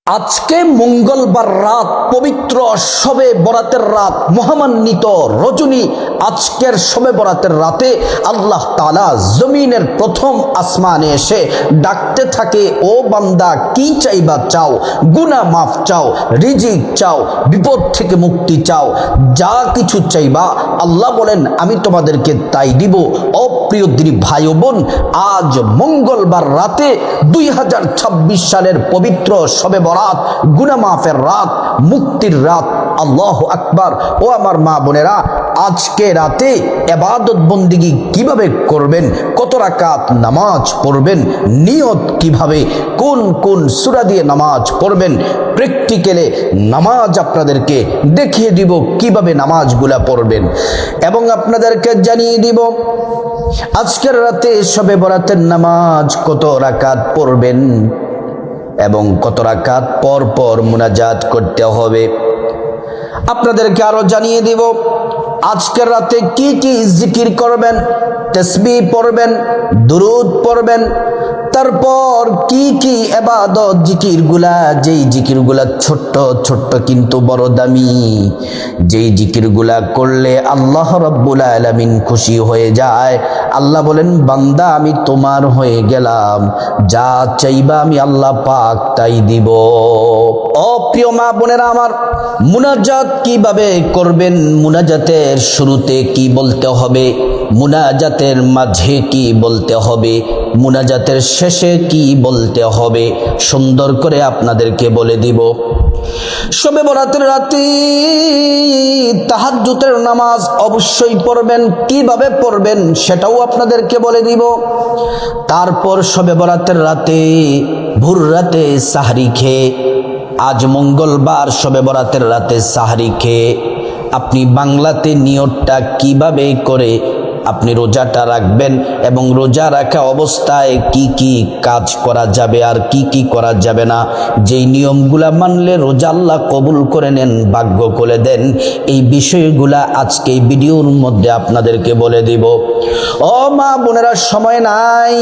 আজকে মঙ্গলবার রাত, পবিত্র শবে বরাতের রাত, মহামান্বিত রজনী। আজকের শবে বরাতের রাতে আল্লাহ তাআলা জমিনের প্রথম আসমানে এসে ডাকতে থাকে, ও বান্দা কি চাইবা চাও, গুনাহ মাফ চাও, রিজিক চাও, বিপদ থেকে মুক্তি চাও, যা কিছু চাইবা আল্লাহ বলেন আমি তোমাদেরকে তাই দিব। অপ্রিয় দিনী ভাই ও বোন, আজ মঙ্গলবার রাতে 2026 সালের পবিত্র শবে বরাত, গুনাহ মাফের রাত, মুক্তির রাত। আল্লাহু আকবার। ও আমার মা বোনেরা, আজকে রাতে ইবাদত বন্দেগী কিভাবে করবেন, কত রাকাত নামাজ পড়বেন, নিয়ত কিভাবে, কোন কোন সূরা দিয়ে নামাজ পড়বেন, প্র্যাকটিক্যালে নামাজ আপনাদেরকে দেখিয়ে দিব কিভাবে নামাজগুলা পড়বেন, এবং আপনাদেরকে জানিয়ে দিব আজকের রাতে শবে বরাতের নামাজ কত রাকাত পড়বেন এবং কত রাকাত পর পর মুনাজাত করতে হবে। আপনাদেরকে আরো জানিয়ে দিব আজকের রাতে কি কি জিকির করবেন, তাসবিহ পড়বেন, দুরূদ পড়বেন, তারপর কি কি ইবাদত জিকিরগুলা, যেই জিকিরগুলা ছোট্ট ছোট্ট কিন্তু বড় দামি, যেই জিকিরগুলা করলে আল্লাহ রাব্বুল আলামিন খুশি হয়ে যায়। আল্লাহ বলেন বান্দা আমি তোমার হয়ে গেলাম, যা চাইবা আমি আল্লাহ পাক তাই দিব। ও প্রিয় মা বোনেরা আমার, মুনাজাত কিভাবে করবেন, মুনাজাতের শুরুতে কি বলতে হবে, মুনাজাতের মাঝে কি বলতে হবে, মুনাজাতের শেষে কি বলতে হবে, সুন্দর করে আপনাদেরকে বলে দিব। শবে বরাতের রাতে তাহাজ্জুদের নামাজ অবশ্যই পড়বেন, কিভাবে পড়বেন সেটাও আপনাদেরকে বলে দিব। তারপর শবে বরাতের রাতে ভোর রাতে সাহরি খেয়ে, আজ মঙ্গলবার শবে বরাতের রাতে সাহরি খেয়ে আপনি বাংলাতে নিয়তটা কিভাবে করে আপনি রোজাটা রাখবেন, এবং রোজা রাখা অবস্থায় কি কি কাজ করা যাবে আর কি কি করা যাবে না, যেই নিয়মগুলা মানলে রোজা আল্লাহ কবুল করে নেন, ভাগ্য খুলে দেন, এই বিষয়গুলা আজকে এই ভিডিওর মধ্যে আপনাদেরকে বলে দিব। ও মা বোনেরা, সময় নাই,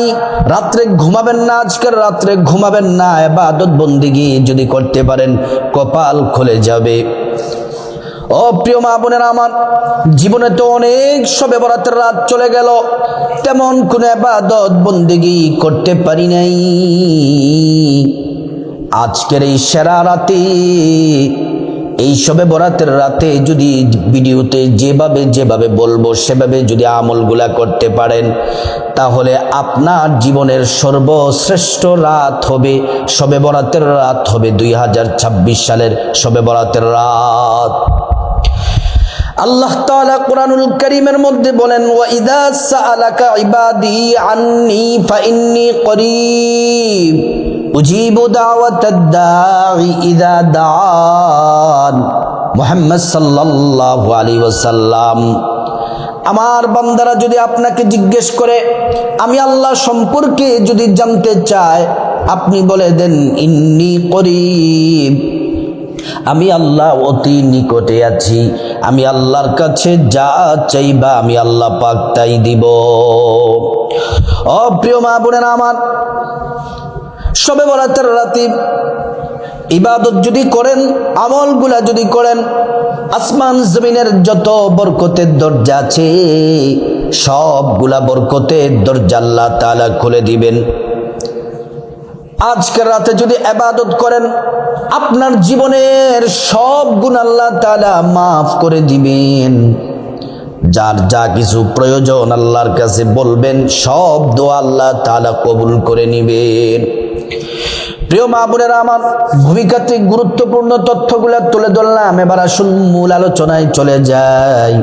রাত্রে ঘুমাবেন না, আজকের রাত্রে ঘুমাবেন না, ইবাদত বন্দেগী যদি করতে পারেন কপাল খুলে যাবে। ও প্রিয় মা বোনেরা আমার, জীবনে তো অনেক শবে বরাতের রাত চলে গেল, তেমন কোনো ইবাদত বন্দেগী করতে পারি নাই। আজকের এই সেরা রাতে, এই শবে বরাতের রাতে যদি ভিডিওতে যেভাবে যেভাবে বলবো সেভাবে যদি আমলগুলা করতে পারেন, তাহলে আপনার জীবনের সর্বশ্রেষ্ঠ রাত হবে শবে বরাতের রাত, হবে 2026 সালের শবে বরাতের রাত। আল্লাহ তাআলা কুরআনুল কারীমের মধ্যে বলেন, ওয়া ইযা সাআলাকা ইবাদি আন্নী ফাইন্নী করিব উজিবু দাওয়াতাদ দাঈ ইযা দাআন। মুহাম্মদ সাল্লাল্লাহু আলাইহি ওয়াসাল্লাম, আমার বান্দারা যদি আপনাকে জিজ্ঞেস করে, আমি আল্লাহ সম্পর্কে যদি জানতে চায়, আপনি বলে দেন ইন্নী করিব, আমি আল্লাহ অতি নিকটে আছি, আমি আল্লাহর কাছে যা চাইবা আমি আল্লাহ পাক তাই দিব। ও প্রিয় মা বোনেরা আমার, শবে বরাতের রাতে ইবাদত যদি করেন, আমলগুলা যদি করেন, আসমান জমিনের যত বরকতের দরজা আছে সবগুলা বরকতের দরজা আল্লাহ তাআলা খুলে দিবেন। আজকের রাতে যদি ইবাদত করেন, আপনার জীবনের সব গুনাহ আল্লাহ তাআলা মাফ করে দিবেন। যার যা কিছু প্রয়োজন আল্লাহর কাছে বলবেন, সব দোয়া আল্লাহ তাআলা কবুল করে নেবেন। প্রিয় মা বোনেরা আমার, ভূমিকাতে গুরুত্বপূর্ণ তথ্যগুলো তুলে ধরলাম, এবার আসুন মূল আলোচনায় চলে যাই।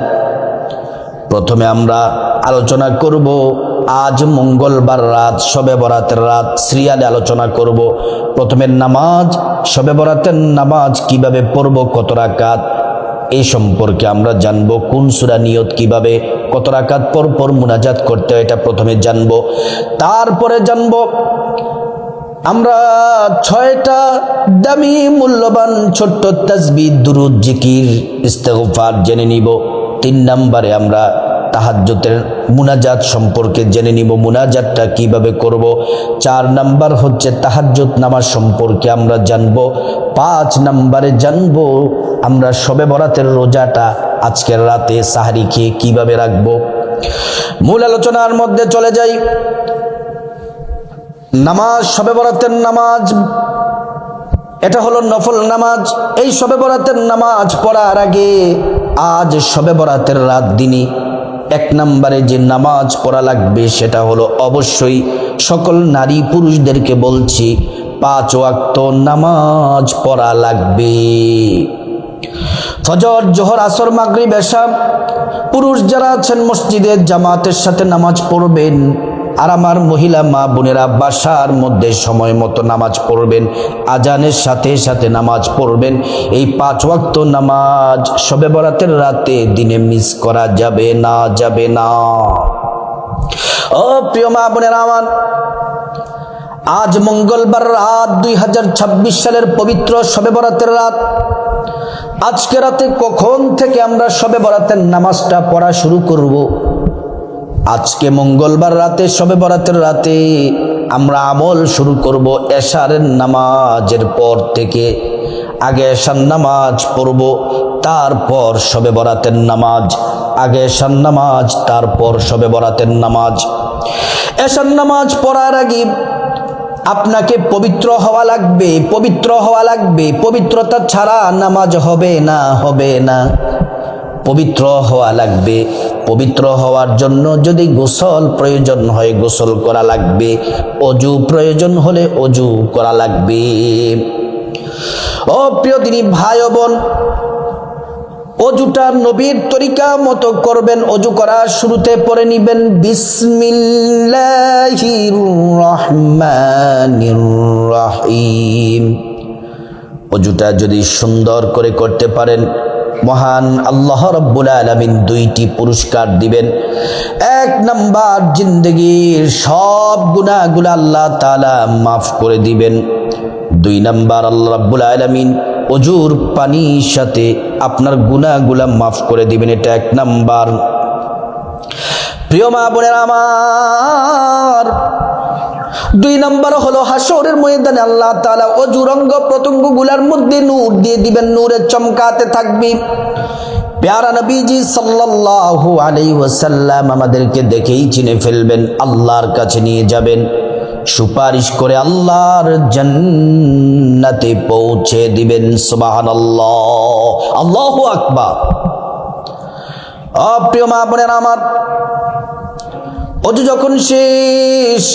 প্রথমে আমরা আলোচনা করব আজ মঙ্গলবার রাত, শবে বরাতের রাত, সিরিয়ালে আলোচনা করব। প্রথমে নামাজ, শবে বরাতের নামাজ কিভাবে পড়ব, কত রাকাত, এই সম্পর্কে আমরা জানবো। কোন সূরা নিয়ত কিভাবে, কত রাকাত পর পর মুনাজাত করতে হয়, এটা প্রথমে জানবো। তারপরে জানবো আমরা 6টা দামি মূল্যবান ছোট্ট তাসবিহ, দুরূদ, জিকির, ইস্তেগফার জেনে নিব। 3 নম্বরে আমরা তাহাজ্জুদের মুনাজাত সম্পর্কে জেনে নিব, মুনাজাতটা কিভাবে করব। 4 নাম্বার হচ্ছে তাহাজ্জুদ নামাজ সম্পর্কে আমরা জানব। 5 নাম্বারে জানব আমরা শবে বরাতের রোজাটা আজকের রাতে সাহারি খেয়ে কিভাবে রাখবো। মূল আলোচনার মধ্যে চলে যাই। নামাজ, শবে বরাতের নামাজ, এটা হলো নফল নামাজ। এই শবে বরাতের নামাজ পড়ার আগে আজ শবে বরাতের রাত দিনে 1 নম্বরে যে নামাজ পড়া লাগবে সেটা হলো অবশ্যই সকল নারী পুরুষদেরকে বলছি 5 ওয়াক্ত নামাজ পড়া লাগবে। ফজর, জোহর, আসর, মাগরিব, এশা পুরুষ যারা আছেন মসজিদে জামাতের সাথে নামাজ পড়বেন। আর আমার মহিলা মা বোনেরা বাসার মধ্যে সময় মতো নামাজ পড়বেন, আজানের সাথে সাথে নামাজ পড়বেন। এই 5 ওয়াক্ত নামাজ শবে বরাতের রাতে দিনে মিস করা যাবে না, যাবে না। ও প্রিয় মা বোনেরা আমার, আজ মঙ্গলবার রাত 2026 সালের পবিত্র শবে বরাতের রাত। আজকে রাতে কখন থেকে আমরা শবে বরাতের নামাজটা পড়া শুরু করব? আজকে মঙ্গলবার রাতে শবে বরাতের রাতে আমরা আমল শুরু করব এশার নামাজের পর থেকে। আগে এশার নামাজ পড়ব, তারপর শবে বরাতের নামাজ। আগে এশার নামাজ, তারপর শবে বরাতের নামাজ। এশার নামাজ পড়ার আগে আপনাকে পবিত্র হওয়া লাগবে, পবিত্র হওয়া লাগবে। পবিত্রতা ছাড়া নামাজ হবে না, হবে না। পবিত্র হওয়া লাগবে। পবিত্র হওয়ার জন্য যদি গোসল প্রয়োজন হয় গোসল করা লাগবে, অজু প্রয়োজন হলে অজু করা লাগবে। ও প্রিয় দিনী ভাই ও বোন, অজুটা নবীর তরিকা মতো করবেন। অজু করার শুরুতে পড়ে নিবেন বিসমিল্লাহির রহমানির রহিম। অজুটা যদি সুন্দর করে করতে পারেন, মহান আল্লাহ রাব্বুল আলামিন 2টি পুরস্কার দিবেন। 1 নাম্বার, জিন্দেগীর সব গুনাহগুলো আল্লাহ তাআলা মাফ করে দিবেন। 2 নাম্বার, আল্লাহ রাব্বুল আলামিন অজুর পানির সাথে আপনার গুনাহগুলো মাফ করে দিবেন। এটা 1 নাম্বার। প্রিয় মা বোনেরা আমার, 2 নাম্বার হলো হাসরের ময়দানে আল্লাহ তাআলা অজুর অঙ্গ প্রত্যঙ্গগুলোর মধ্যে নূর দিয়ে দিবেন, নূরে চমকাতে থাকবে। প্যারা নবীজি সাল্লাল্লাহু আলাইহি ওয়াসাল্লাম আমাদেরকে দেখেই চিনে ফেলবেন, আল্লাহর কাছে নিয়ে যাবেন, সুপারিশ করে আল্লাহর জান্নাতে পৌঁছে দিবেন। সুবহানাল্লাহ, আল্লাহু আকবার। প্রিয় মা বোনেরা আমার, অজু যখন শেষ,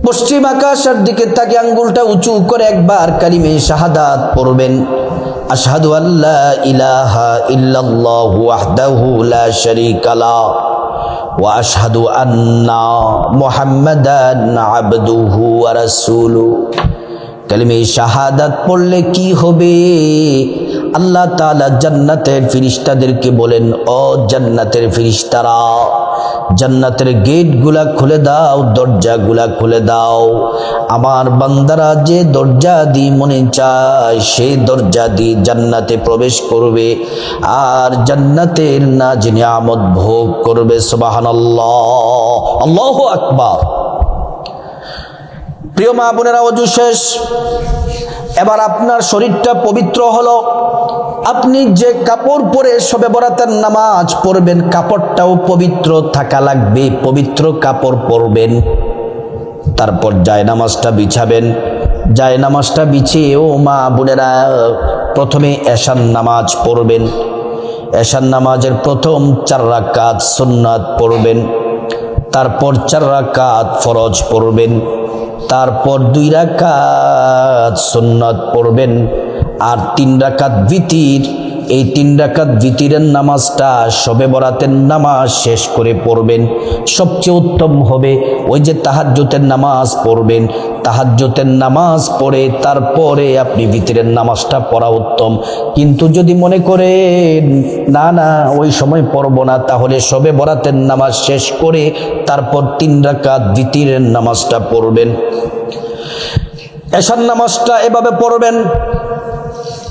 পশ্চিম আকাশের দিকে তাকে আঙ্গুলটা উঁচু করে একবার কালিমে শাহাদাত পড়বেন। আশহাদু আল্লা ইলাহা ইল্লাল্লাহু ওয়াহদাহু লা শারীকা লা ওয়া আশহাদু আন্না মুহাম্মাদান আবদুহু ওয়া রাসূলুহু। কালিমে শাহাদাত পড়লে কি হবে? আল্লাহ তাআলা জান্নাতের ফেরেশতাদেরকে বলেন, ও জান্নাতের ফেরেশতারা, জান্নাতের গেটগুলা খুলে দাও, দরজাগুলা খুলে দাও। আমার বান্দারা যে দরজা দিয়ে মনে চায় সেই দরজা দিয়ে জান্নাতে প্রবেশ করবে আর জান্নাতের নাজ নিয়ামত ভোগ করবে। সুবহানাল্লাহ, আল্লাহু আকবার। প্রিয় মা বোনেরা, ওযু শেষ। এবার আপনার শরীরটা পবিত্র হলো। আপনি যে কাপড় পরে শবে বরাতের নামাজ পড়বেন, কাপড়টাও পবিত্র থাকা লাগবে, পবিত্র কাপড় পরবেন। তারপর জায়নামাজটা বিছাবেন। জায়নামাজটা বিছিয়ে ও মা বোনেরা প্রথমে এশার নামাজ পড়বেন। এশার নামাজের প্রথম 4 রাকাত সুন্নাত পড়বেন, তারপর 4 রাকাত ফরজ পড়বেন, তারপর 2 রাকাত সুন্নাত পড়বেন, আর 3 রাকাত ভিতির। এই 3 রাকাত ভিতিরের নামাজটা শবে বরাতের নামাজ শেষ করে পড়বেন। সবচেয়ে উত্তম হবে ওই যে তাহাজ্জুদের নামাজ পড়বেন, তাহাজ্জুদের নামাজ পড়ে তারপরে আপনি ভিতিরের নামাজটা পড়া উত্তম। কিন্তু যদি মনে করেন না না ওই সময় পড়ব না, তাহলে শবে বরাতের নামাজ শেষ করে তারপর 3 রাকাত ভিতিরের নামাজটা পড়বেন। এশার নামাজটা এভাবে পড়বেন।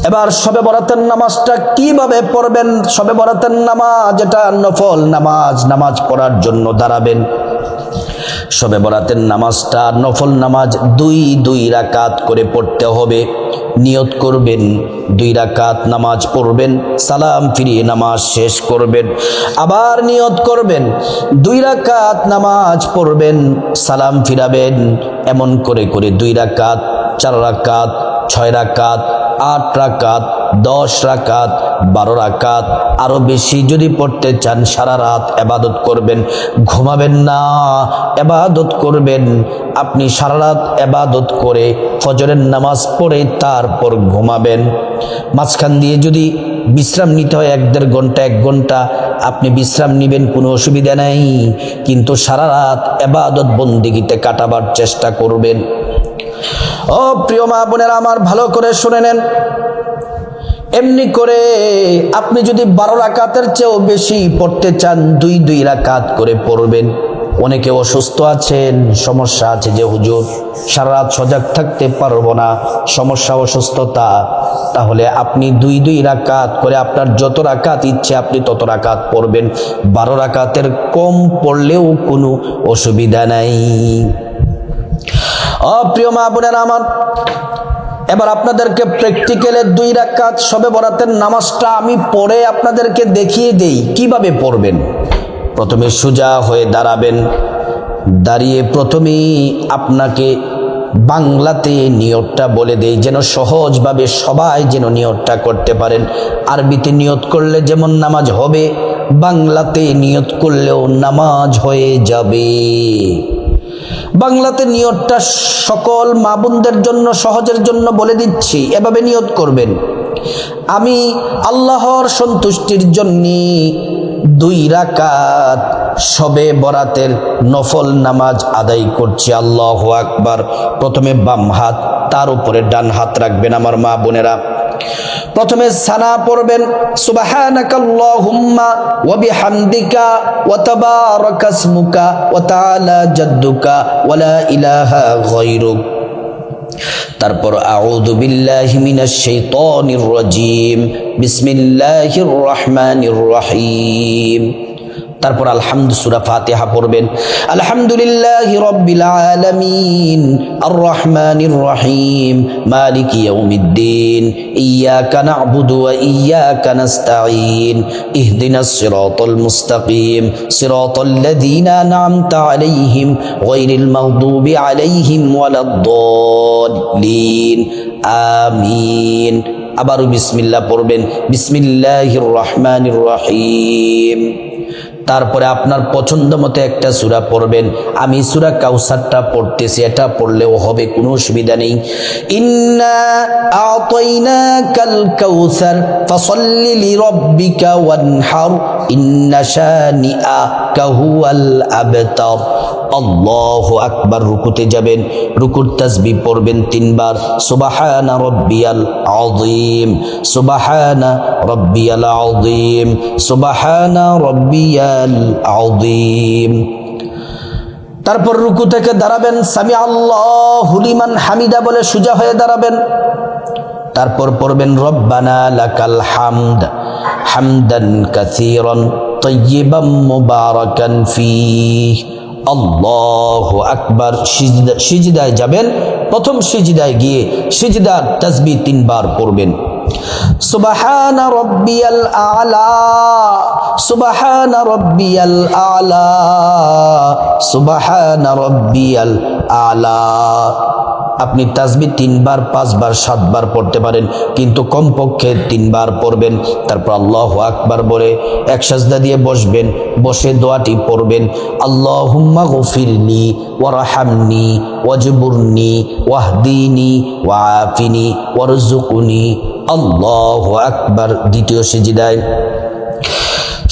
এবার শবে বরাতের নামাজটা কিভাবে পড়বেন? শবে বরাতের নামাজ এটা নফল নামাজ, নামাজ পড়ার জন্য দাঁড়াবেন। শবে বরাতের নামাজটা নফল নামাজ, দুই রাকাত করে পড়তে হবে। নিয়ত করবেন 2 রাকাত নামাজ পড়বেন, সালাম ফিরিয়ে নামাজ শেষ করবেন। আবার নিয়ত করবেন 2 রাকাত নামাজ পড়বেন, সালাম ফিরাবেন। এমন করে করে 2 রাকাত, 4 রাকাত, 6 রাকাত, 8 রাকাত, 10 রাকাত, 12 রাকাত, আরো বেশি যদি পড়তে চান সারা রাত ইবাদত করবেন, ঘুমাবেন না, ইবাদত করবেন। আপনি সারা রাত ইবাদত করে ফজরের নামাজ পড়ে তারপর ঘুমাবেন। মাঝখান দিয়ে যদি বিশ্রাম নিতে হয় 1-1.5 ঘন্টা, 1 ঘন্টা আপনি বিশ্রাম নেবেন, কোনো অসুবিধা নাই, কিন্তু সারা রাত ইবাদত বন্দেগীতে কাটাবার চেষ্টা করবেন। ও প্রিয় মা বোনেরা আমার, ভালো করে শুনে নেন। এমনি করে আপনি যদি 12 রাকাতের চেয়েও বেশি পড়তে চান, 2 রাকাত করে পড়বেন। অনেকে অসুস্থ আছেন, সমস্যা আছে যে হুজুর সারা রাত সজাগ থাকতে পারবো না, সমস্যা অসুস্থতা, তাহলে আপনি 2 রাকাত করে আপনার যত রাকাত ইচ্ছে আপনি তত রাকাত পড়বেন। 12 রাকাতের কম পড়লেও কোনো অসুবিধা নাই। প্রিয় মা বোনেরা আমার, এবার আপনাদেরকে প্র্যাকটিক্যালে 2 রাকাত শবে বরাতের নামাজটা আমি পড়ে আপনাদেরকে দেখিয়ে দেই কিভাবে পড়বেন। প্রথমে সোজা হয়ে দাঁড়াবেন, দাঁড়িয়ে প্রথমেই আপনাকে বাংলাতে নিয়তটা বলে দেই, যেন সহজভাবে সবাই যেন নিয়তটা করতে পারেন। আরবিতে নিয়ত করলে যেমন নামাজ হবে, বাংলাতে নিয়ত করলেও নামাজ হয়ে যাবে। বাংলাতে নিয়তটা সকল মা বোনদের জন্য সহজের জন্য বলে দিচ্ছি, এভাবে নিয়ত করবেন। আমি আল্লাহর সন্তুষ্টির জন্য 2 রাকাত শবে বরাতের নফল নামাজ আদায় করছি। আল্লাহু আকবার। প্রথমে বাম হাত, তার উপরে ডান হাত রাখবেন আমার মা বোনেরা। প্রথমে সানা পড়বেন, সুবহানাকাল্লাহুম্মা ওয়া বিহামদিকা ওয়া তাবারাকাসমুকা ওয়া তাআলা জাদ্দুকা ওয়া লা ইলাহা গায়রুক। তারপর আউযু বিল্লাহি মিনাশ শাইতানির রাজীম, বিসমিল্লাহির রহমানির রহিম। তারপর সূরা ফাতিহা পড়বেন। আলহামদুলিল্লাহি রাব্বিল আলামিন আর রহমানির রহিম মালিকি ইয়াউমিদ্দিন ইয়্যাকা না'বুদু ওয়া ইয়্যাকা নাস্তাঈন ইহদিনাস সিরাতাল মুস্তাকিম সিরাতাল লাযীনা আন'আমতা আলাইহিম গায়রিল মাগদুবি আলাইহিম ওয়ালাদ-দাল্লিন আমিন। আবারও বিসমিল্লাহ পড়বেন, বিসমিল্লাহির রহমানির রহিম। তারপরে আপনার পছন্দ মতো একটা সূরা পড়বেন। আমি সূরা কাউসারটা পড়তেছি, এটা পড়লেও হবে, কোনো অসুবিধা নেই। ইন্না আ'তাইনাকাল কাউসার ফাসাল্লি লিরাব্বিকা ওয়ানহার ইন্না শানিআকা হুয়াল আবতার। আল্লাহু আকবার। রুকুতে যাবেন, রুকুর তাসবিহ পড়বেন 3 বার, সুবহানা রাব্বিয়াল আযীম, সুবহানা রাব্বিয়াল আযীম, সুবহানা রাব্বিয়াল আযীম। তারপর রুকু থেকে দাঁড়াবেন, সামি আল্লাহু লিমান হামিদা বলে সোজা হয়ে দাঁড়াবেন। তারপর পড়বেন রব্বানা লাকাল হামদ হামদান কাসীরান তাইয়িবান মুবারাকান ফীহ। আল্লাহু আকবার। সিজদায় যাবেন, প্রথম সিজদায় গিয়ে সিজদার তাসবিহ 3 বার পড়বেন। সুবহানা রাব্বিয়াল আ'লা, সুবহানা রাব্বিয়াল আ'লা, সুবহানা রাব্বিয়াল আ'লা। আপনি তাসবিহ 3 বার, 5 বার, 7 বার পড়তে পারেন, কিন্তু কমপক্ষে 3 বার পড়বেন। তারপর আল্লাহু আকবার বলে এক সাজদা দিয়ে বসবেন, বসে দোয়াটি পড়বেন, আল্লাহুম্মা গফিরলি ওয়ারহামনি ওয়াজবুরনি ওয়াহদিনি ওয়াআফিনি ওয়ারযুকনি। আল্লাহু আকবার। দ্বিতীয় সিজদায়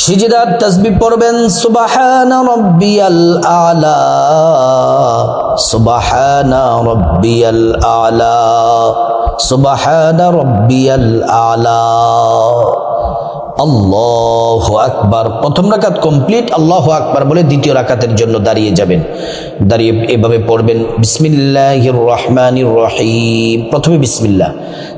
সিজদার তাসবিহ পড়বেন, সুবহানা রাব্বিয়াল আ'লা, সুবহানা রাব্বিয়াল আ'লা, সুবহানা রাব্বিয়াল আ'লা। আল্লাহু আকবার। প্রথম রাকাত কমপ্লিট, আল্লাহু আকবার বলে দ্বিতীয় রাকাতের জন্য দাঁড়িয়ে যাবেন। দাঁড়িয়ে এভাবে পড়বেন বিসমিল্লাহির রহমানির রহিম, প্রথমে বিসমিল্লাহ,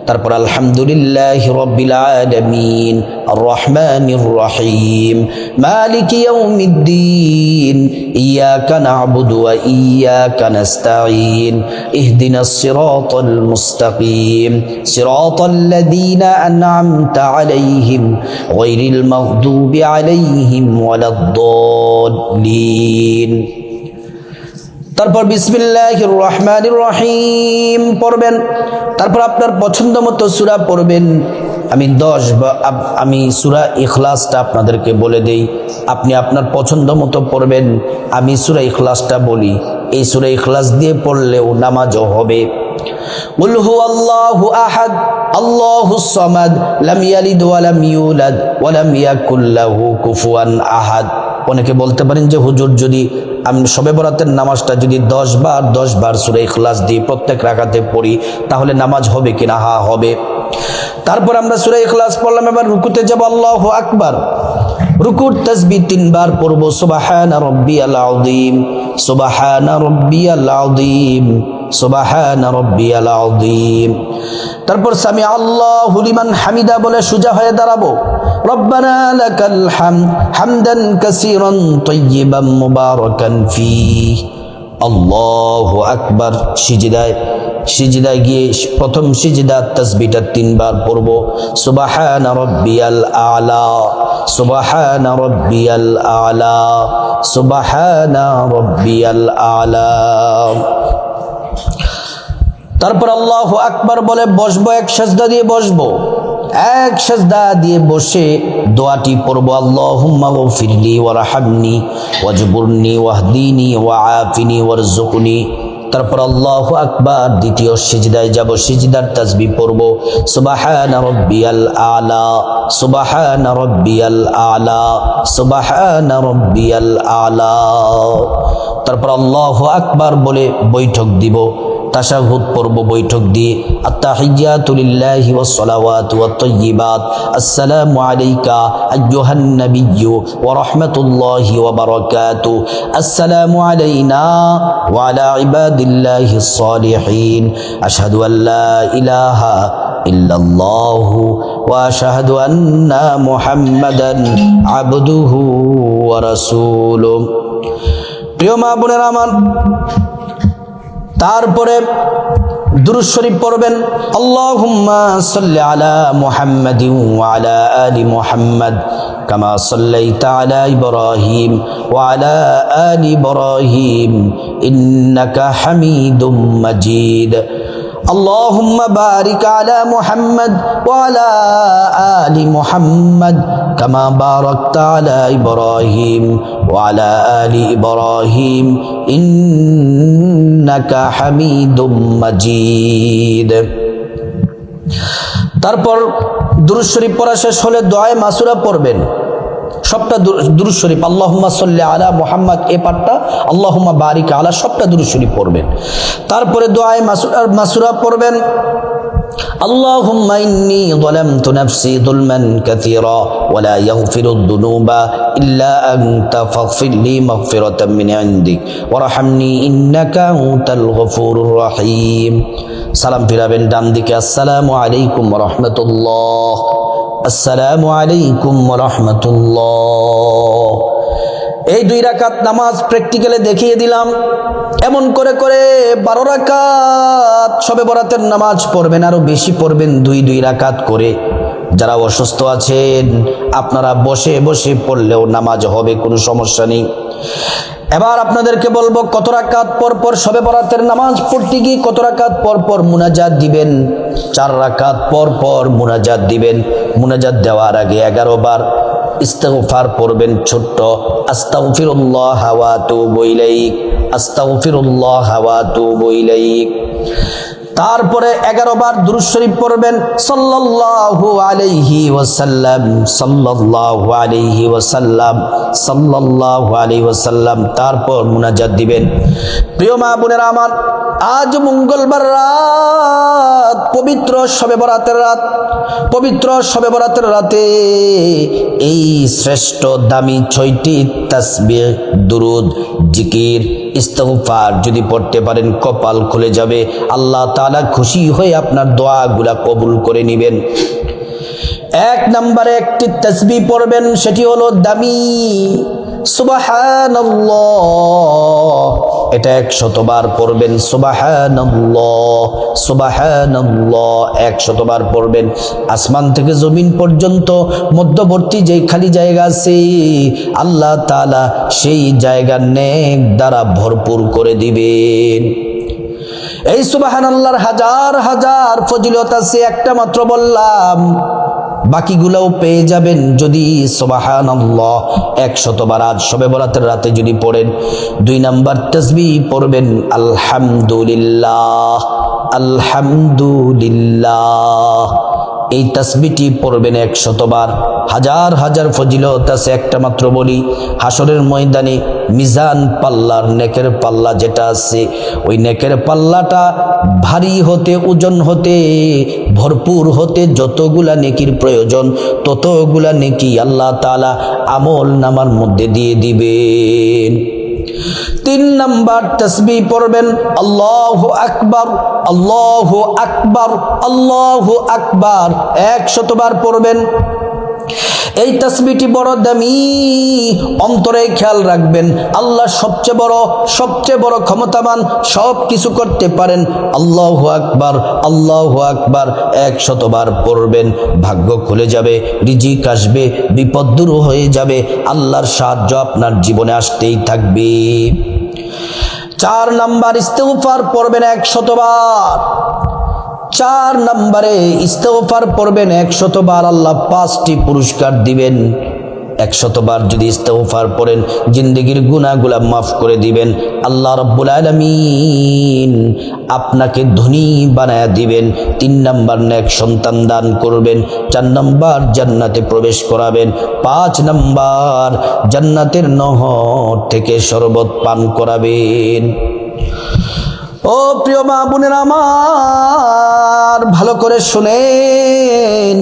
তারপর আলহামদুলিল্লাহি রাব্বিল আলামিন আর রহমানির রহিম মালিকি ইয়াউমিদ্দিন ইয়াকা না'বুদু ওয়া ইয়াকা নাস্তাঈন ইহদিনাস সিরাতাল মুস্তাকিম সিরাতাল্লাযীনা আন'আমতা আলাইহিম গায়রিল মাগদুবি আলাইহিম ওয়ালাদ-দাল্লিন। তারপর বিসমিল্লাহির রহমানির রহিম পড়বেন। তারপর আপনার পছন্দ মতো সূরা পড়বেন। আমি সূরা ইখলাসটা আপনাদেরকে বলে দেই, আপনি আপনার পছন্দ মতো পড়বেন। আমি সূরা ইখলাসটা বলি, এই সূরা ইখলাস দিয়ে পড়লেও নামাজও হবে। কুল হুয়াল্লাহু আহাদ আল্লাহুস সামাদ লাম ইয়ালিদ ওয়া লাম ইউলাদ ওয়া লাম ইয়াকুল লাহু কুফুয়ান আহাদ। অনেকে বলতে পারেন যে হুজুর, যদি আমি শবে বরাতের নামাজটা যদি 10 বার সূরা ইখলাস দিয়ে প্রত্যেক রাকাতে পড়ি তাহলে নামাজ হবে কিনা? হ্যাঁ, হবে। তারপর আমরা সূরা ইখলাস পড়লাম, এবার রুকুতে যাব। আল্লাহু আকবার। রুকুর তাসবিহ 3 বার পড়ব। সুবহানা রাব্বিয়াল আযীম, সুবহানা রাব্বিয়াল আযীম, সুবহানা রাব্বিয়াল আযীম। তারপর সামি আল্লাহু লিমান হামিদা বলে সোজা হয়ে দাঁড়াবো। রব্বানা লাকাল হামদ হামদান কাসীরান তাইয়িবান মুবারাকান ফীহ। আল্লাহু আকবার। সিজদায় গিয়ে প্রথম সিজদা তাসবিহটা 3 বার পড়ব। সুবহানা রাব্বিয়াল আলা, সুবহানা রাব্বিয়াল আলা, সুবহানা রাব্বিয়াল আলা। তারপর আল্লাহু আকবার বলে বসবো, এক সাজদা দিয়ে বসবো। এক সাজদা দিয়ে বসে দোয়াটি পড়ব, আল্লাহুম্মা গফিরলি ওয়ারহামনি ওয়াজবুরনি ওয়াহদিনি ওয়াআফিনি ওয়ারযুকনি। তারপর আল্লাহু আকবার, দ্বিতীয় সিজদায় যাব। সিজদার তাসবিহ পড়ব, সুবহানা রাব্বিয়াল আলা, সুবহানা রাব্বিয়াল আলা, সুবহানা রাব্বিয়াল আলা। তারপর আল্লাহু আকবার বলে বৈঠক দিব, তাশাহুদ পড়ব বৈঠক দিয়ে। আত্তাহিয়াতু লিল্লাহি ওয়াস সালাওয়াতু ওয়াত তাইয়্যিবাত, আসসালামু আলাইকা আইয়ুহান নাবিয়্যু ওয়া রাহমাতুল্লাহি ওয়া বারাকাতুহু, আসসালামু আলাইনা ওয়া আলা ইবাদিল্লাহিস সালিহিন, আশহাদু আল লা ইলাহা ইল্লাল্লাহু ওয়া আশহাদু আন্না মুহাম্মাদান আবদুহু ওয়া রাসূলুহু। প্রিয় মা বোনেরা আমার, তারপরে দুরূদ শরীফ পড়বেন। আল্লাহুম্মা সাল্লি আলা মুহাম্মাদিন ওয়া আলা আলি মুহাম্মাদ কামা সাল্লাইতা আলা ইব্রাহিম ওয়া আলা আলি ইব্রাহিম ইন্নাকা হামিদুম মাজিদ। আল্লাহুম্মা বারিক আলা মুহাম্মাদ ওয়া আলা আলি মুহাম্মাদ কামা বারাকতা আলা ইব্রাহিম ওয়া আলা আলি ইব্রাহিম ইন্নাকা হামিদুম মাজিদ। তারপর দুরূদ শরীফ পড়া শেষ হলে দোয়ায়ে মাসুরা পড়বেন। সবটা দুরূদ শরীফ, আল্লাহুম্মা সাল্লি আলা মুহাম্মাদ এ পাঠটা, আল্লাহুম্মা বারিক আলা সবটা দুরূদ শরীফ পড়বেন। তারপরে দোয়ায়ে মাসুরা পড়বেন। আল্লাহুম্মা ইন্নী যালামতু নাফসি যুলমান কাসীরা ওয়া লা ইয়াগফিরুদ যুনুবা ইল্লা আনতা ফাগফিরলি মাগফিরাতাম মিন ইনদিক ওয়ারহামনি ইন্নাকা আনতাল গফুরুর রহিম। সালাম ফিরাবেন ডান দিকে, আসসালামু আলাইকুম ওয়া রাহমাতুল্লাহ, আসসালামু আলাইকুম ওয়া রাহমাতুল্লাহ। এই 2 রাকাত নামাজ প্র্যাকটিক্যালে দেখিয়ে দিলাম। এমন করে করে 12 রাকাত শবে বরাতের নামাজ পড়বেন, আরো বেশি পড়বেন, 2 রাকাত করে। যারা অসুস্থ আছেন আপনারা বসে বসে পড়লেও নামাজ হবে, কোনো সমস্যা নেই। এবার আপনাদেরকে বলবো কত রাকাত পর পর শবে বরাতের নামাজ পড়তে গিয়ে কত রাকাত পর পর মুনাজাত দিবেন। 4 রাকাত পর পর মুনাজাত দিবেন। মুনাজাত দেওয়ার আগে 11 বার ইস্তিগফার পড়বেন ছোট্ট, আস্তাগফিরুল্লাহ ওয়া আতুবু ইলাইক, আস্তাগফিরুল্লাহ ওয়া আতুবু ইলাইক। তারপরে 11 বার দুরূদ শরীফ পড়বেন সাল্লাল্লাহু আলাইহি ওয়াসাল্লাম, সাল্লাল্লাহু আলাইহি ওয়াসাল্লাম, সাল্লাল্লাহু আলাইহি ওয়াসাল্লাম। তারপর মুনাজাত দিবেন। প্রিয় মা বোনেরা আমার, আজ মঙ্গলবার রাত, পবিত্র শবে বরাতের রাত। পবিত্র শবে বরাতের রাতে এই শ্রেষ্ঠ দামি 6টি তাসবিহ, দুরুদ, জিকির, ইস্তিগফার যদি পড়তে পারেন কপাল খুলে যাবে। আল্লাহ তাআলা খুশি হয়ে আপনার দোয়াগুলা কবুল করে নেবেন। 1 নম্বরে একটি তাসবিহ পড়বেন, সেটি হলো দামি সুবহানাল্লাহ। এটা 100 বার পড়বেন। সুবহানাল্লাহ, সুবহানাল্লাহ 100 বার পড়বেন। আসমান থেকে জমিন পর্যন্ত মধ্যবর্তী যে খালি জায়গা আছে, আল্লাহ তাআলা সেই জায়গা নেক দ্বারা ভরপুর করে দিবেন। এই সুবহানাল্লাহর হাজার হাজার ফজিলত আছে, একটা মাত্র বললাম, বাকিগুলোও পেয়ে যাবেন যদি সুবহানাল্লাহ 100 বার আজ শবে বরাতের রাতে যদি পড়েন। 2 নাম্বার তাসবিহ পড়বেন আলহামদুলিল্লাহ, আলহামদুলিল্লাহ। এই তাসবিহটি পড়বেন 100 বার। হাজার হাজার ফজিলত আছে, একটা মাত্র বলি, হাসরের ময়দানে মিজান পাল্লার নেকের পাল্লা যেটা আছে, ওই নেকের পাল্লাটা ভারী হতে, ওজন হতে, ভরপুর হতে যতগুলা নেকির প্রয়োজন ততগুলা নেকি আল্লাহ তাআলা আমল নামার মধ্যে দিয়ে দিবেন। 3 নাম্বার তাসবিহ পড়বেন আল্লাহু আকবার, আল্লাহু আকবার, আল্লাহু আকবার 100 বার পড়বেন। এই তাসবিহটি বড় দামি, অন্তরে খেয়াল রাখবেন, আল্লাহ সবচেয়ে বড় ক্ষমতাবান, সব কিছু করতে পারেন। আল্লাহু আকবার, আল্লাহু আকবার 100 বার পড়বেন। ভাগ্য খুলে যাবে, রিজিক আসবে, বিপদ দূর হয়ে যাবে, আল্লাহর সাহায্য আপনার জীবনে আসতেই থাকবে। 4 নাম্বার ইস্তিগফার পড়বেন 100 বার। 4 নম্বরে ইস্তিগফার পড়বেন 100 বার, আল্লাহ 5টি পুরস্কার দিবেন। 100 বার যদি ইস্তিগফার পড়েন, জিন্দেগির গুনাহগুলা মাফ করে দিবেন। আল্লাহ রাব্বুল আলামিন আপনাকে ধনী বানায়া দিবেন। 3 নাম্বার নেক সন্তান দান করবেন। 4 নাম্বার জান্নাতে প্রবেশ করাবেন। 5 নাম্বার জান্নাতের নহর থেকে শরবত পান করাবেন। ও প্রিয় মা বোনেরা আমার, ভালো করে শুনেন,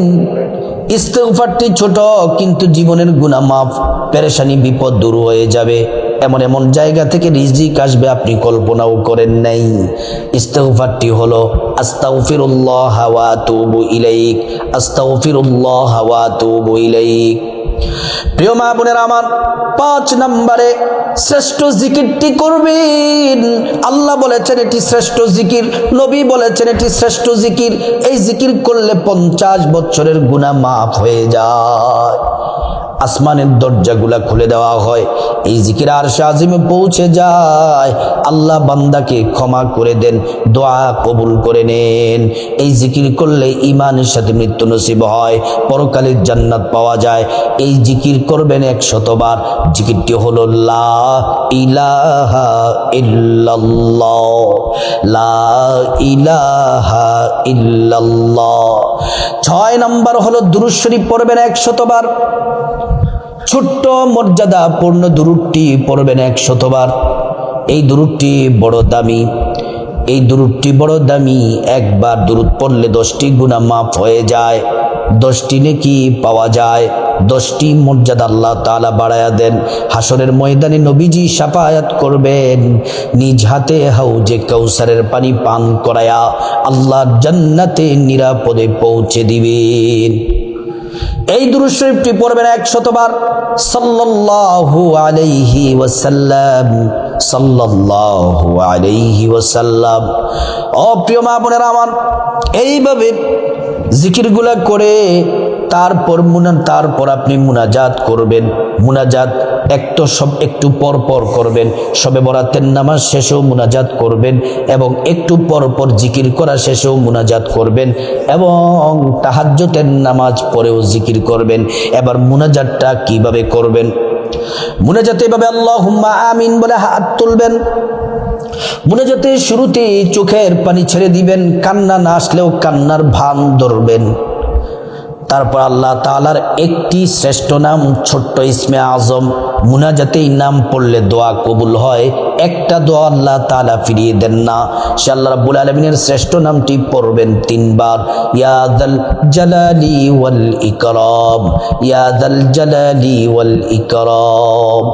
ইস্তিগফারটি ছোট কিন্তু জীবনের গুনাহ মাফ, পেরেশানি বিপদ দূর হয়ে যাবে। এমন এমন জায়গা থেকে রিজিক আসবে আপনি কল্পনাও করেন নাই। ইস্তিগফারটি হলো আস্তাগফিরুল্লাহ ওয়া আতুবু ইলাইক, আস্তাগফিরুল্লাহ ওয়া আতুবু ইলাইক। প্রিয় মা বোনেরা আমার, 5 নম্বরে শ্রেষ্ঠ জিকিরটি করবেন। আল্লাহ বলেছেন এটি শ্রেষ্ঠ জিকির, নবী বলেছেন এটি শ্রেষ্ঠ জিকির। এই জিকির করলে 50 বছরের গুনাহ মাফ হয়ে যায়, আসমানের দরজাগুলা খুলে দেওয়া হয়, এই জিকির আরশে আজিমে পৌঁছে যায়, আল্লাহ বান্দাকে ক্ষমা করে দেন, দোয়া কবুল করে নেন। এই জিকির করলে ঈমানের সাথে মৃত্যু নসিব হয়, পরকালের জান্নাত পাওয়া যায়। এই জিকির করবেন 100 বার। জিকিরটি হলো লা ইলাহা ইল্লাল্লাহ, লা ইলাহা ইল্লাল্লাহ। 6 নম্বর হলো দুরূদ শরীফ পড়বেন 100 বার। ছোট্ট মর্যাদা পূর্ণ দুরূদটি পড়বেন 100 বার। এই দুরূদটি বড় দামি, এই দুরূদটি বড় দামি। একবার দুরূদ পড়লে 10টি গুনাহ মাফ হয়ে যায়, 10টি নেকি পাওয়া যায়, 10টি মর্যাদা আল্লাহ তাআলা বাড়ায়া দেন। হাসরের ময়দানে নবীজি শাফায়াত করবেন, নিজ হাতে হাউজে কাউসারের পানি পান করায়া আল্লাহ জান্নাতে নিরাপদে পৌঁছে দিবেন। এই দুরূদ শরীফটি পড়বেন 100 বার। সাল্লাল্লাহু আলাইহি ওয়াসাল্লাম, সাল্লাল্লাহু আলাইহি ওয়াসাল্লাম। ও প্রিয় মা বোনেরা আমার, এইভাবে জিকিরগুলা করে তারপর আপনি মুনাজাত করবেন। মুনাজাত একটু পর পর করবেন। শবে বরাতের নামাজ শেষেও মুনাজাত করবেন এবং একটু পর পর জিকির করা শেষেও মুনাজাত করবেন এবং তাহাজ্জুদের নামাজ পড়েও জিকির করবেন। এবার মুনাজাতটা কিভাবে করবেন? মুনাজাতে এভাবে আল্লাহুম্মা আমিন বলে হাত তুলবেন। মুনাজাতের শুরুতে চোখের পানি ছেড়ে দিবেন, কান্না না আসলেও কান্নার ভান ধরবেন। তারপর আল্লাহ তাআলার একটি শ্রেষ্ঠ নাম ছোট্ট ইসমে আজম, মুনাজাতেই নাম পড়লে দোয়া কবুল হয়। একটা দোয়া আল্লাহ তাআলা ফিরিয়ে দেন না। সে আল্লাহ রাব্বুল আলামিনের শ্রেষ্ঠ নামটি পড়বেন 3 বার, ইয়া যাল জালালি ওয়াল ইকরাম, ইয়া যাল জালালি ওয়াল ইকরাম।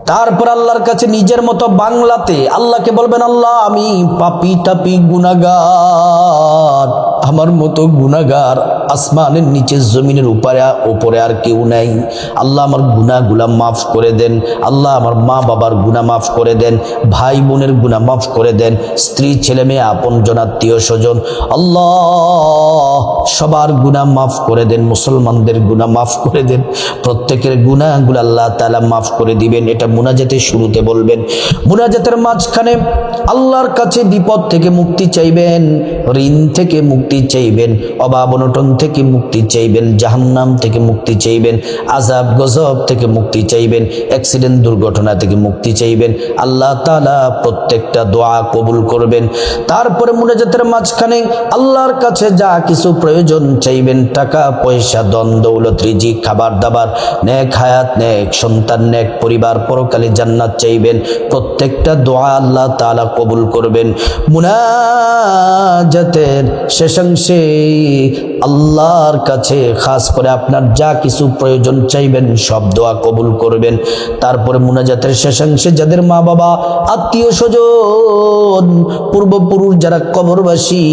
তারপর আল্লাহর কাছে নিজের মতো বাংলাতে আল্লাহকে বলবেন, আল্লাহ আমি পাপী তাপী গুনাহগার, আমার মতো গুনাহগার আসমানের নিচে জমিনের উপরে আর কেউ নাই। আল্লাহ আমার গুনাহগুলা মাফ করে দেন। আল্লাহ আমার মা বাবার গুনাহ মাফ করে দেন, ভাই বোনের গুনাহ মাফ করে দেন, স্ত্রী ছেলে মেয়ে আপনজন আত্মীয় স্বজন আল্লাহ সবার গুনাহ মাফ করে দেন, মুসলমানদের গুনাহ মাফ করে দেন, প্রত্যেকের গুনাহগুলো আল্লাহ তাআলা মাফ করে দিবেন। এটা মুনাজাতের শুরুতে বলবেন। মুনাজাতের মাঝখানে আল্লাহর কাছে বিপদ থেকে মুক্তি চাইবেন, ঋণ থেকে মুক্তি চাইবেন, অভাব অনটন থেকে মুক্তি চাইবেন, জাহান্নাম থেকে মুক্তি চাইবেন, আযাব গজব থেকে মুক্তি চাইবেন, অ্যাক্সিডেন্ট দুর্ঘটনা থেকে মুক্তি চাইবেন। আল্লাহ তাআলা প্রত্যেকটা দোয়া কবুল করবেন। তারপরে মুনাজাতের মাঝখানে আল্লাহর কাছে যা কিছু প্রয়োজন চাইবেন, টাকা পয়সা ধন দৌলত রিজিক খাবার দাবার নেক হায়াত নেক সন্তান নেক পরিবার পরকালে জান্নাত চাইবেন। প্রত্যেকটা দোয়া আল্লাহ তাআলা কবুল করবেন। মুনাজাতের শেষাংশে আল্লাহর কাছে খাস করে আপনার যা কিছু প্রয়োজন চাইবেন সব দোয়া কবুল করবেন। তারপরে মুনাজাতের শেষাংশে যাদের মা বাবা আত্মীয় স্বজন পূর্বপুরুষ যারা কবরবাসী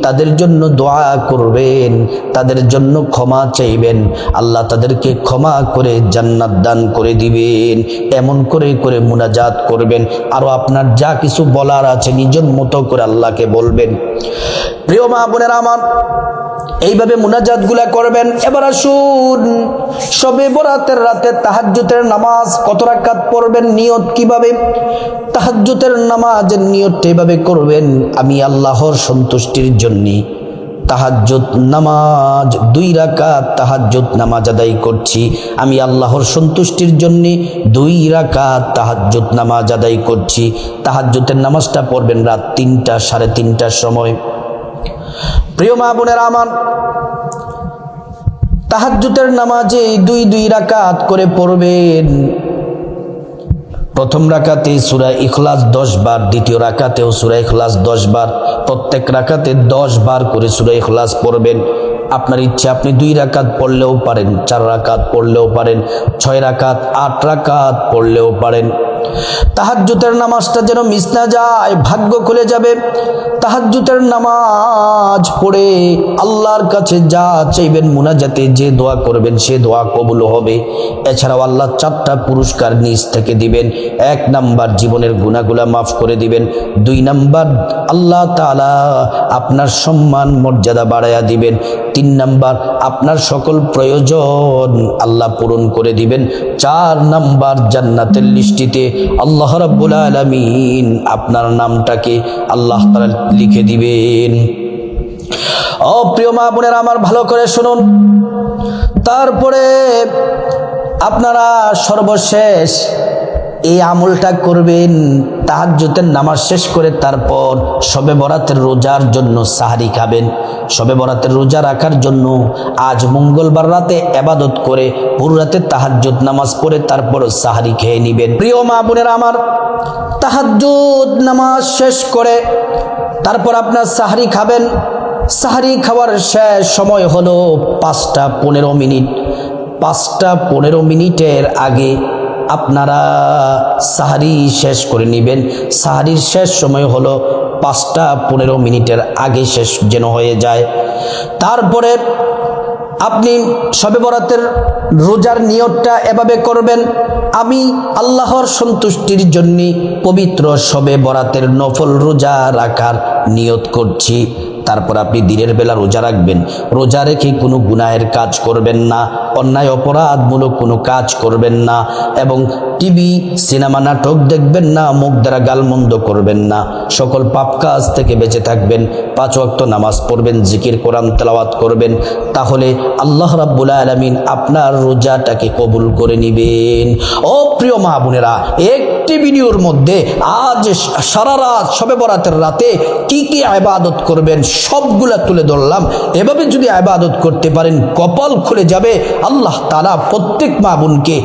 তাদের জন্য দোয়া করবেন, তাদের জন্য ক্ষমা চাইবেন, আল্লাহ তাদেরকে ক্ষমা করে জান্নাত দান করে দিবেন। এমন করে করে মুনাজাত করবেন। আরো আপনার যা কিছু বলার আছে নিজের মতো করে আল্লাহকে বলবেন। প্রিয় মা বোনেরা আমার, এইভাবে মুনাজাতগুলা করবেন। এবার আসুন শবে বরাতের রাতে তাহাজ্জুদের নামাজ কত রাকাত পড়বেন, নিয়ত কিভাবে। তাহাজ্জুদের নামাজের নিয়তটা এভাবে করবেন, আমি আল্লাহর সন্তুষ্টির জন্য তাহাজ্জুদ নামাজ 2 রাকাত তাহাজ্জুদ নামাজ আদায় করছি। আমি আল্লাহর সন্তুষ্টির জন্য 2 রাকাত তাহাজ্জুদ নামাজ আদায় করছি। তাহাজ্জুদের নামাজটা পড়বেন রাত 3টা 3:30টার সময়। প্রিয় মা বোনেরা আমার, তাহাজ্জুদের নামাজে 2 রাকাত করে পড়বেন। প্রথম রাকাতে সূরা ইখলাস 10 বার, দ্বিতীয় রাকাতেও সূরা ইখলাস 10 বার, প্রত্যেক রাকাতে 10 বার করে সূরা ইখলাস পড়বেন। আপনার ইচ্ছা আপনি 2 রাকাত পড়লেও পারেন, 4 রাকাত পড়লেও পারেন, 6 রাকাত 8 রাকাত পড়লেও পারেন। তাহাজ্জুদের নামাজটা যেন মিস না যায়, ভাগ্য খুলে যাবে। তাহাজ্জুদের নামাজ পড়ে আল্লাহর কাছে যা চাইবেন, মুনাজাতে যে দোয়া করবেন সে দোয়া কবুল হবে। এছাড়াও আল্লাহ 4টা পুরস্কার নিজ থেকে দিবেন। 1 নাম্বার জীবনের গুনাহগুলা মাফ করে দিবেন। 2 নাম্বার আল্লাহ তাআলা আপনার সম্মান মর্যাদা বাড়ায়া দিবেন। 3 নাম্বার আপনার সকল প্রয়োজন আল্লাহ পূরণ করে দিবেন। 4 নাম্বার জান্নাতের লিস্টিতে আল্লাহ রাব্বুল আলামিন আপনার নামটাকে আল্লাহ তাআলা লিখে দিবেন। ও প্রিয় মা বোনেরা আমার, ভালো করে শুনুন। তারপরে আপনারা সর্বশেষ এই আমলটা করবেন, তাহাজ্জুদের নামাজ শেষ করে তারপর শবে বরাতের রোজার জন্য সাহরি খাবেন। শবে বরাতের রোজা রাখার জন্য আজ মঙ্গলবার রাতে ইবাদত করে পুরো রাতে তাহাজ্জুদ নামাজ পড়ে তারপর সাহরি খেয়ে নেবেন। প্রিয় মা বোনেরা আমার, তাহাজ্জুদ নামাজ শেষ করে তারপর আপনার সাহরি খাবেন। সাহরি খাওয়ার শেষ সময় হলো 5টা 15 মিনিট। 5টা 15 মিনিটের আগে আপনারা সাহরি শেষ করে নেবেন। সাহরির শেষ সময় হলো 5টা 15 মিনিটের আগে শেষ যেন হয়ে যায়। তারপরে আপনি শবে বরাতের রোজার নিয়তটা এভাবে করবেন, আমি আল্লাহর সন্তুষ্টির জন্য পবিত্র শবে বরাতের নফল রোজা রাখার নিয়ত করছি। তারপর আপনি দিনের বেলা রোজা রাখবেন। রোজা রেখে কোনো গুনাহের কাজ করবেন না, অন্যায় অপরাধমূলক কোনো কাজ করবেন না, এবং টিভি সিনেমা নাটক দেখবেন না, মুখ দ্বারা গালমন্দ করবেন না, সকল পাপ কাজ থেকে বেঁচে থাকবেন। 5 ওয়াক্ত নামাজ পড়বেন, জিকির কোরআন তেলাওয়াত করবেন। তাহলে আল্লাহ রাব্বুল আলামিন আপনার রোজাটাকে কবুল করে নেবেন। ও প্রিয় মা বোনেরা, একটু একটি ভিডিওর মধ্যে আজ সারা রাত শবে বরাতের রাতে কি কি ইবাদত করবেন সবগুলা তুলে ধরলাম। এভাবে যদি ইবাদত করতে পারেন কপাল খুলে যাবে। আল্লাহ তাআলা প্রত্যেক মা বোনকে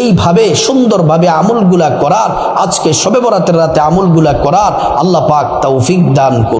এইভাবে সুন্দরভাবে আমলগুলা করার, আজকে শবে বরাতের রাতে আমলগুলা করার আল্লাহ পাক তৌফিক দান করুন।